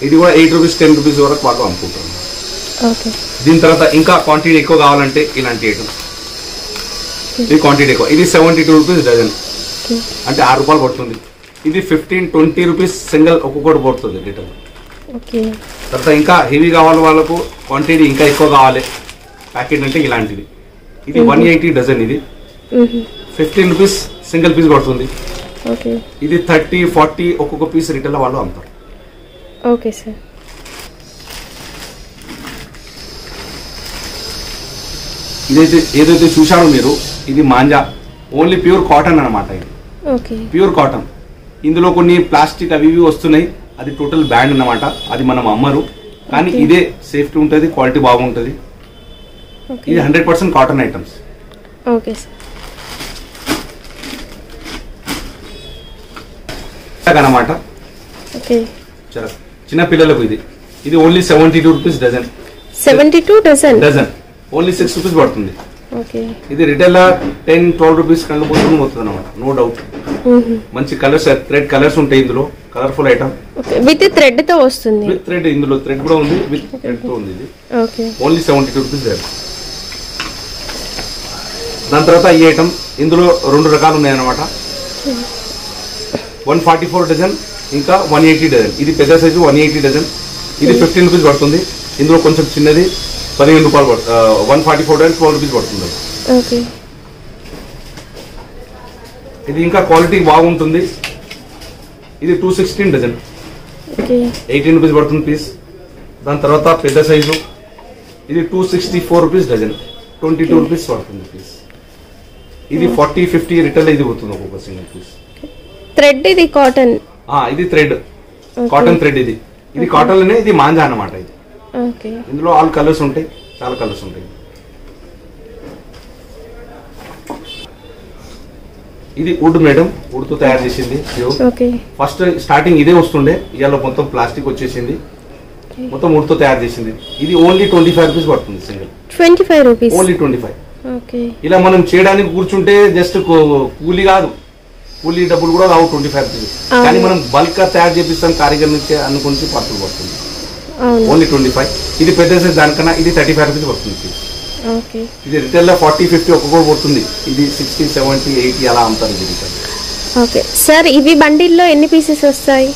ఇది కూడా 8 రూపీస్ 10 రూపీస్ వరకు వాళ్ళు అమ్ముకుంటారు. దీని తర్వాత ఇంకా క్వాంటిటీ ఎక్కువ కావాలంటే ఇలాంటి ఐటమ్. ఇది క్వాంటిటీ ఎక్కువ. ఇది 72 రూపీస్ డజన్ అంటే 6 రూపాయలు పడుతుంది. ఇది 15-20 రూపీస్ సింగిల్ ఒక్కొక్కటి పడుతుంది రిటైల్. తర్వాత ఇంకా హెవీ కావాలి వాళ్ళకు క్వాంటిటీ ఇంకా ఎక్కువ కావాలి ప్యాకెట్ అంటే ఇలాంటిది. ఇది 180 డజన్. ఇది 15 రూపీస్ సింగిల్ పీస్ పడుతుంది. ఇది 30-40 ఒక్కొక్క పీస్ రిటైల్ వాళ్ళు అమ్ముతారు. Okay sir. ఏదైతే చూశారో మీరు ఇది మాంజా ఓన్లీ ప్యూర్ కాటన్ అనమాట. ఇది ప్యూర్ కాటన్. ఇందులో కొన్ని ప్లాస్టిక్ అవి ఇవి వస్తున్నాయి. అది టోటల్ బ్యాండ్ అన్నమాట. అది మనం అమ్మరు. కానీ ఇదే సేఫ్టీ ఉంటుంది, క్వాలిటీ బాగుంటుంది. ఇది 100% కాటన్ ఐటమ్స్. ఓకే సార్ అనమాట. చిన్న పిల్లలకు ఇది only 72 rupees dozen. 72 dozen only 6 rupees పడుతుంది. ఇది రిటైల్ 10-12 రూపీస్ కళ్ళు పోతుంది అనమాట. No doubt. మంచి కలర్స్ థ్రెడ్ కలర్స్ ఉంటాయి ఇందులో. కలర్ఫుల్ ఐటమ్ విత్ థ్రెడ్ తో వస్తుంది. విత్ థ్రెడ్ ఇందులో థ్రెడ్ కూడా ఉంది, విత్ థ్రెడ్ తో ఉంది. ఇది ఓన్లీ 72 రూపీస్ డజన్. దాని తర్వాత ఈ ఐటమ్ ఇందులో 2 రకాలు ఉన్నాయి అనమాట. 144 డజన్ ఇంకా 180 డజన్. ఇది పెద్ద సైజు 180 డజన్. ఇది 15 రూపీస్ పడుతుంది. ఇందులో కొంచెం చిన్నది 15 రూపాయలు పడుతుంది. 144 డజన్ 12 రూపీస్ పడుతుంది. ఇది ఇంకా క్వాలిటీ బాగుంటుంది. ఇది 216 డజన్. 18 రూపీస్ పడుతుంది పీస్. దాని తర్వాత పెద్ద సైజు ఇది 264 రూపీస్ డజన్. 22 రూపీస్ పడుతుంది పీస్. ఇది 40-50 రిటైల్ ఇది పోతుంది ఒక్కొక్క సింగిల్ పీస్. థ్రెడ్ ఇది కాటన్. ఇది థ్రెడ్ కాటన్ థ్రెడ్. ఇది కాటన్ లోనే ఇది మాంజా అన్నమాట. ఇది ఓకే. ఇందులో ఆల్ కలర్స్ ఉంటాయి, చాలా కలర్స్ ఉంటాయి. ఇది వుడ్ మేడం, వుడ్ తో తయారు చేసింది. ఓకే. ఫస్ట్ స్టార్టింగ్ ఇదే వస్తుండే, ఇవాళ మొత్తం ప్లాస్టిక్ వచ్చేసింది, మొత్తం వుడ్ తో తయారు చేసింది. ఇది ఓన్లీ 25 రూపీస్ పడుతుంది సింగిల్. 25 rupees only 25. ఓకే. ఇలా మనం చేయడానికి కూర్చుంటే జస్ట్ కూలీ కాదు, కూలీ డబ్బులు కూడా రావు 25 రూపీస్. కానీ మనం బల్క్ గా తయారు చేపిస్తాం కారీగర్ నుంచి అనుకుంటే పర్పుల్ పడుతుంది. ఓన్లీ 25. ఇది పెద్ద సైజ్ దానికన్నా ఇది 35 రూపీస్ పడుతుంది. ఓకే. ఇది రిటైల్ లో 40-50 ఒక్కొక్కటి పడుతుంది. ఇది 60-70-80 అలా అమ్ముతారు ఇది రిటైల్. ఓకే సార్, ఇవి బండిల్లో ఎన్ని పీసెస్ వస్తాయి?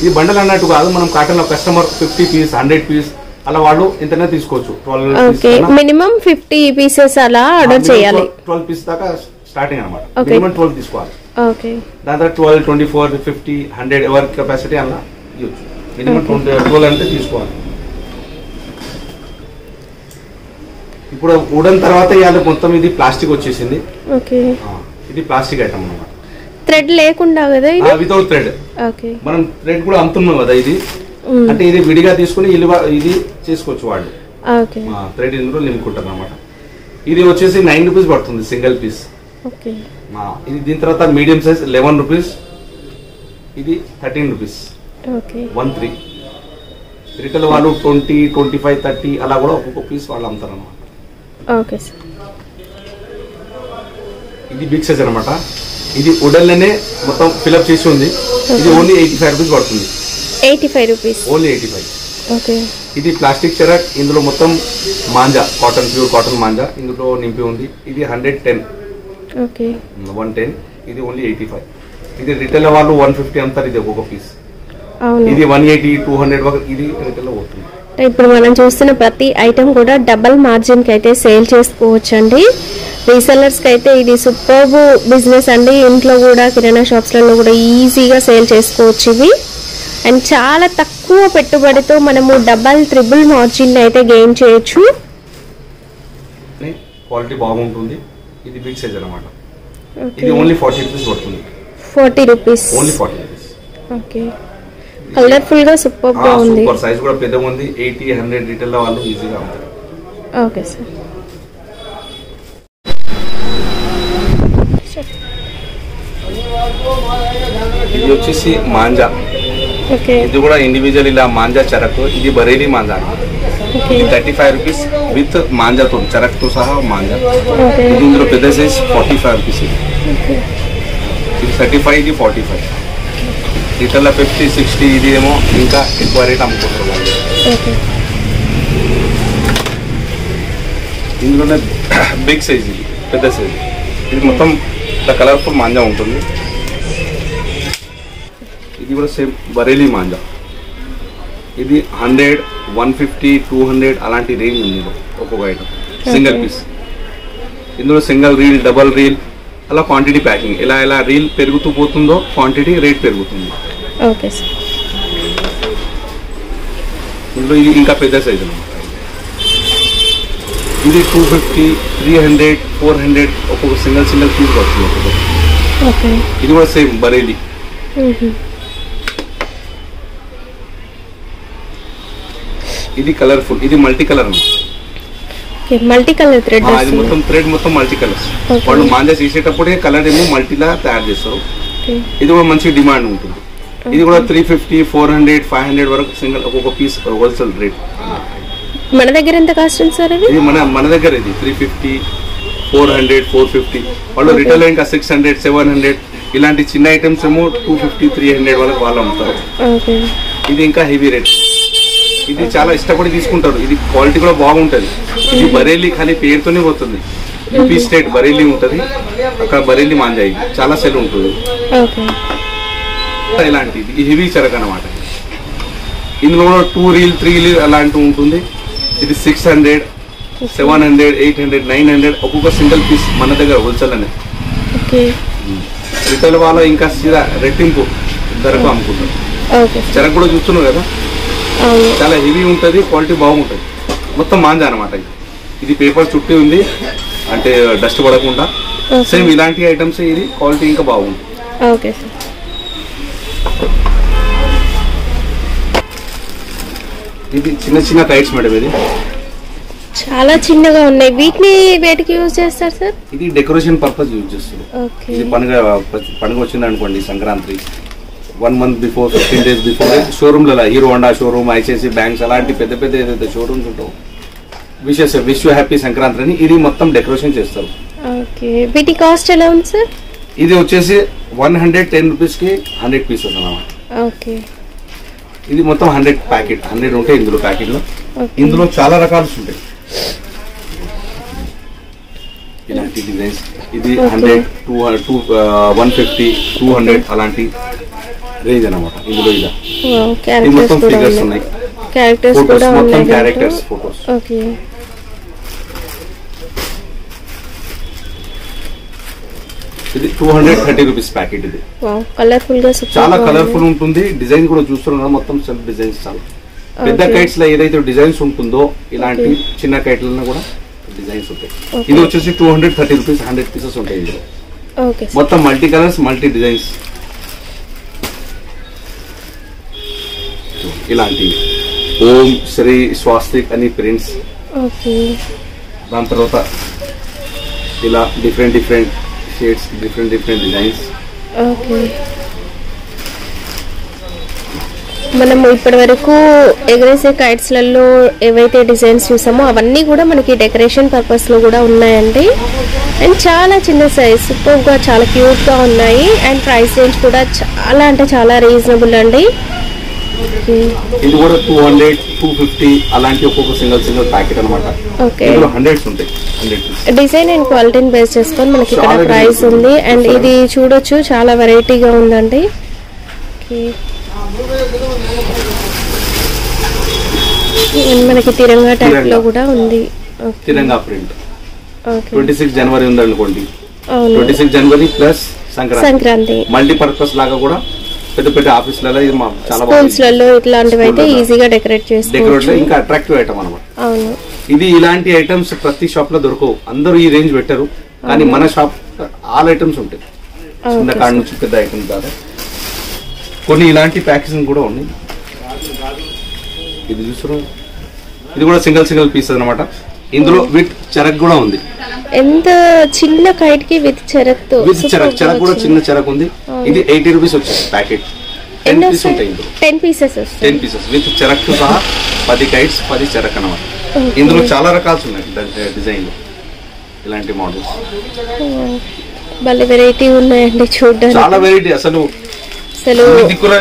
ఇది బండల్ అన్నట్టు కాదు, మనం కాటన్ లో కస్టమర్ 50 పీస్ 100 పీస్ అలా వాళ్ళు ఇంటనే తీసుకోవచ్చు. 12 ఓకే. మినిమం 50 పీసెస్ అలా ఆర్డర్ చేయాలి. 12 పీస్ దాకా స్టార్టింగ్ అన్నమాట. మినిమం 12 తీసుకోవాలి. ఓకే. దాని తర్వాత 12, 24, 50, 100 ఎవరి కెపాసిటీ అలా ఇవ్వచ్చు. మినిమం 12 అంటే తీసుకోవాలి. ఇప్పుడు వుడన్ తర్వాత ఇవాళ మొత్తం ఇది ప్లాస్టిక్ వచ్చేసింది. ఓకే. ఇది ప్లాస్టిక్ ఐటమ్ అన్నమాట. థ్రెడ్ లేకుండా కదా ఇది? Without thread. ఓకే. మనం థ్రెడ్ కూడా అమ్ముతున్నాం కదా ఇది, అంటే ఇది విడిగా తీసుకుని ఇది చేసుకోవచ్చు వాళ్ళు. ఓకే. థ్రెడ్ ఇందులో నింపుకుంటారు అన్నమాట. ఇది వచ్చేసి 9 రూపీస్ పడుతుంది సింగిల్ పీస్. ఓకే. ఇది దీని తర్వాత మీడియం సైజ్ 11 రూపీస్, ఇది 13 రూపీస్. ఓకే. 13. రిటైల్ వాళ్ళు 20, 25, 30 అలా కూడా ఒక్కొక్క పీస్ వాళ్ళు అమ్ముతారు అన్నమాట. Okay sir. ఇది బిగ్ సైజ్ అనమాట. ఇది వుడన్లోనే మొత్తం ఫిల్అప్ చేసి ఉంది. ఇది ఓన్లీ 85 రూపీస్ పడుతుంది. 85 రూపీస్. ఓన్లీ 85. ఓకే. ఇది ప్లాస్టిక్ చెరక్, ఇందులో మొత్తం manja cotton, pure cotton manja ఇందులో నింపి ఉంది. ఇది 110. ఓకే. 110. ఇది ఓన్లీ 85. ఇది రిటైల్ వాళ్ళు 150 అమ్ముతారు ఇది ఒక్కొక్క పీస్. అవును. ఇది 180, 200 వరకు ఇది రిటైల్ లో పోతుంది. ఇప్పుడు మనం చూస్తున్న ప్రతి ఐటమ్ కూడా డబల్ మార్జిన్ కి అయితే సేల్ చేసుకోవచ్చు అండి. రీసెల్లర్స్ కి అయితే ఇది సూపర్బ్ బిజినెస్ అండి. ఇంట్లో కూడా కిరాణా షాప్స్ లలో కూడా ఈజీగా సేల్ చేసుకోవచ్చు ఇవి. అండ్ చాలా తక్కువ పెట్టుబడితో మనము డబల్, ట్రిపుల్ మార్జిన్ అయితే గెయిన్ చేయొచ్చు. క్వాలిటీ బాగుంటుంది. ఇది బిగ్ సైజ్ అన్నమాట. ఇది ఓన్లీ 40 రూపీస్ పడుతుంది. 40 rupees. Only 40 rupees. Okay. Colourful గా సూపర్ గా ఉంది. సూపర్ సైజ్ కూడా పెద్దగా ఉంది. 80, 100 రిటైల్ లో వాళ్ళు ఈజీగా అమ్ముతారు. Okay sir. ఇది వచ్చేసి మాంజా. ఓకే. ఇది కూడా ఇండివిజువల్ ఇలా మాంజా చరకు. ఇది బరేలీ మాంజా. ఓకే. 35 రూపీస్ విత్ మాంజాతో చరక్తో సహా మాంజా. ఓకే. ఇది ఇందులో పెద్ద సైజ్ 45 రూపీస్. ఓకే. ఇది 35, ఇది 45. రిటైల్ 50, 60. ఇది ఏమో ఇంకా ఎక్కువ రేట్ అమ్ముకుంటారు వాళ్ళు. ఓకే. ఇందులోనే బిగ్ సైజ్, ఇది పెద్ద సైజ్. ఇది మొత్తం ఇట్లా కలర్ఫుల్ మాంజా ఉంటుంది. ఇది కూడా సేమ్ బరేలీ మాంజా. ఇది 100, 150, 200 అలాంటి రేంజ్ ఉంది ఒక్కొక్క ఐటమ్. Single piece. ఇందులో సింగిల్ రీల్, డబల్ రీల్ అలా క్వాంటిటీ ప్యాకింగ్. ఎలా ఎలా రీల్ పెరుగుతూ పోతుందో క్వాంటిటీ రేట్ పెరుగుతుంది. Okay sir. ఇందులో ఇది ఇంకా పెద్ద సైజు అన్నమాట. ఇది 250, 300, 400 ఒక్కొక్క సింగిల్ పీస్ పడుతుంది ఒక్కొక్కటి. ఓకే. ఇది కూడా సేమ్ బరేలీ. ఇది కలర్ఫుల్. ఇది మల్టీ కలర్ అన్నమాట. Multi colour thread. ఇది మొత్తం థ్రెడ్ మొత్తం మల్టీ కలర్స్. వాళ్ళు మాంజా చేసేటప్పుడే కలర్ ఏమో మల్టీలా తయారు చేస్తారు. ఇది కూడా మంచి డిమాండ్ ఉంటుంది. ఇది కూడా 350, 400, 500 వరకు సింగిల్ ఒక్కొక్క పీస్ హోల్సేల్ రేట్. మన దగ్గర ఎంత కాస్ట్ ఉంది సార్? ఇది మన దగ్గర ఇది 350, 400, 450. వాళ్ళు రిటైల్ ఇంకా 600, 700 ఇలాంటి చిన్న ఐటమ్స్ ఏమో 250, 300 వరకు వాళ్ళు అమ్ముతారు. ఇది ఇంకా హెవీ రేట్. ఇది చాలా ఇష్టపడి తీసుకుంటారు. ఇది క్వాలిటీ కూడా బాగుంటుంది. ఇది బరేలీ ఖాళీ పేరుతోనే పోతుంది. యూపీ స్టేట్ బరేలీ ఉంటుంది, అక్కడ బరేలీ మాంజా. ఇది చాలా సెల్ ఉంటుంది. ఇలాంటిది ఈ హెవీ చరక్ అనమాట. ఇందులో 2 రీల్, 3 రీల్ అలాంటివి ఉంటుంది. ఇది 600, 700, 800, 900 ఒక్కొక్క సింగిల్ పీస్ మన దగ్గర హోల్సేల్ అనే. రిటైల్ వాళ్ళు ఇంకా సీదా రెట్టింపు ధరకు అమ్ముకుంటారు. చరక్ కూడా చూస్తున్నావు కదా, చాలా హెవీ ఉంటుంది, క్వాలిటీ బాగుంటుంది. మొత్తం మాంజా అనమాట. ఇది పేపర్ చుట్టి ఉంది అంటే డస్ట్ పడకుండా. సేమ్ ఇలాంటి ఐటమ్స్. ఇది క్వాలిటీ ఇంకా బాగుంటుంది. Okay sir. ఇది చిన్న చిన్న కైట్స్ మేడం, ఇది చాలా చిన్నగా ఉన్నాయి. వీటిని వేటికి యూజ్ చేస్తారు సార్? ఇది డెకరేషన్ పర్పస్ యూజ్ చేస్తారు. ఇది పండుగ వచ్చింది అనుకోండి, Sankranti 1 month before, 15 days before షోరూమ్లలో Hero Honda showroom, ICICI banks అలాంటి పెద్ద పెద్ద ఏదైతే షోరూమ్స్ ఉంటావు విష్ యూ హ్యాపీ సంక్రాంతి అని ఇది మొత్తం డెకరేషన్ చేస్తారు. ఓకే, వీటి కాస్ట్ ఎలా ఉంది సార్? ఇది వచ్చేసి 110 rupees కి 100 pieces అన్నమాట. ఓకే, ఇది మొత్తం 100 ప్యాకెట్, 100 ఉంటాయి ఇందులో ప్యాకెట్లో. ఇందులో చాలా రకాలు ఉంటాయి. ఇలాంటి డిజైన్స్ ఇది 100, 150, 200 అలాంటి రేంజ్ అన్నమాట. ఇందులో ఇలా మొత్తం ఫిగర్స్ ఉన్నాయి, క్యారెక్టర్స్ కూడా మొత్తం క్యారెక్టర్స్ ఫోటోస్. ఓకే, ఇది 230 rupees ప్యాకెట్. ఇది కలర్ఫుల్ గా చాలా కలర్ఫుల్ ఉంటుంది. డిజైన్ కూడా చూస్తున్నారు, మొత్తం సెల్ఫ్ డిజైన్స్. చాలా పెద్ద కైట్స్ లో ఏదైతే డిజైన్స్ ఉంటుందో ఇలాంటి చిన్న కైట్లలో కూడా డిజైన్స్ ఉంటాయి. ఇది వచ్చేసి 230 rupees, 100 pieces ఉంటాయి ఇందులో. మొత్తం మల్టీ కలర్స్, మల్టీ డిజైన్స్. ఇలాంటి ఓం శ్రీ స్వాస్తిక్ అని ప్రింట్స్. దాని తర్వాత ఇలా డిఫరెంట్ షేడ్స్, డిఫరెంట్ డిజైన్స్. మనం ఇప్పటి వరకు ఎగరేసే కైట్స్ లలో ఏవైతే డిజైన్స్ చూసామో అవన్నీ కూడా మనకి డెకరేషన్ పర్పస్ లో కూడా ఉన్నాయండి. అండ్ చాలా చిన్న సైజ్, సూపర్ గా చాలా క్యూట్ గా ఉన్నాయి. అండ్ ప్రైస్ రేంజ్ కూడా చాలా అంటే చాలా రీజనబుల్ అండి. ఇది కూడా 200, 250 అలాంటి ఒక్కొక్క సింగిల్ ప్యాకెట్ అన్నమాట. ఇందులో 100s ఉంటాయి. డిజైన్ అండ్ క్వాలిటీని బేస్ చేసుకొని మనకి ఇక్కడ ప్రైస్ ఉంది. అండ్ ఇది చూడొచ్చు, చాలా వెరైటీగా ఉందండి. మనకి తిరంగా టైప్ లో కూడా ఉంది. తిరంగా ప్రింట్ 26 జనవరి ఉంది అనుకోండి. 26 జనవరి ప్లస్ సంక్రాంతి మల్టీపర్పస్ లాగా కూడా పెద్ద పెద్ద ఆఫీసులలో చాలా స్కూల్స్లలో ఇట్లాంటివి అయితే ఈజీగా డెకరేట్ చేసుకోవచ్చు. ఇంకా అట్రాక్టివ్ ఐటమ్ అన్నమాట. ఇది ఇలాంటి ఐటమ్స్ ప్రతి షాప్ లో దొరకవు. అందరూ ఈ రేంజ్ పెట్టారు, కానీ మన షాప్ ఆల్ ఐటమ్స్ ఉంటాయి, చిన్న కాడ నుంచి పెద్ద ఐటమ్స్ దాకా. కొన్ని ఇలాంటి ప్యాకేజింగ్ కూడా ఉన్నాయి. ఇది చూసారు, ఇది కూడా సింగిల్ పీస్ అన్నమాట. ఇందులో విత్ చెరక్ కూడా ఉంది. ఎంత చిన్న కైట్ కి విత్ చెరక్ చెరక్ కూడా చిన్న చెరక్ ఉంది. ఇది 80 rupees వచ్చింది ప్యాకెట్. 10 pieces ఉంటాయి ఇందులో. 10 pieces విత్ చెరక్ తో సహా 10 kites, 10 చెరక్ అన్నమాట. ఇందులో చాలా రకాలు ఉన్నాయి డిజైన్, ఇలాంటి మోడల్స్. భలే వెరైటీ ఉన్నాయండి చూడడానికి. చాలా వెరైటీ, అసలు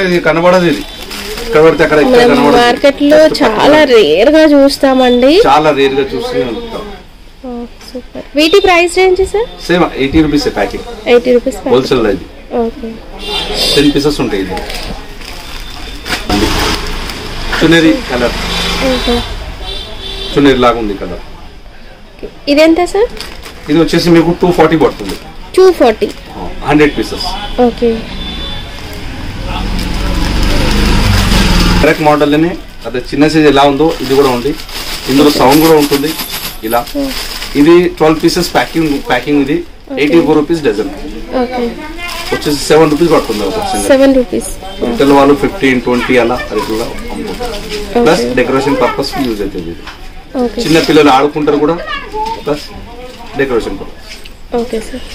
ఇది కనబడదు. ఇది మార్కెట్ లో చాలా రేర్ గా చూస్తామండి, చాలా రేర్ గా చూస్తూనే ఉంటాం. సూపర్. వీటి price range sir? Same 80 rupees packet. 80 rupees wholesale. ఇది 10 pieces ఉంటాయి. ఇది చునేరి కలర్, చునేరి లాగా ఉంది కలర్. ఇదెంత సార్? ఇది వచ్చేసి మీకు 240 పడుతుంది. 240 100 pieces. ఓకే. కరెక్ట్ మోడల్ లోనే అదే చిన్న సైజ్ ఎలా ఉందో ఇది కూడా ఉంది. ఇందులో సౌండ్ కూడా ఉంటుంది ఇలా. ఇది 12 pieces ప్యాకింగ్. ఇది 84 rupees డజన్. వచ్చేసి 7 rupees పడుతుంది. 7 rupees. రిటైల్ వాళ్ళు 15, 20 అలా రేట్లో అమ్ముకుంటారు. ప్లస్ డెకరేషన్ పర్పస్ యూజ్ అవుతుంది. ఇది చిన్న పిల్లలు ఆడుకుంటారు కూడా, plus decoration purpose. Okay sir.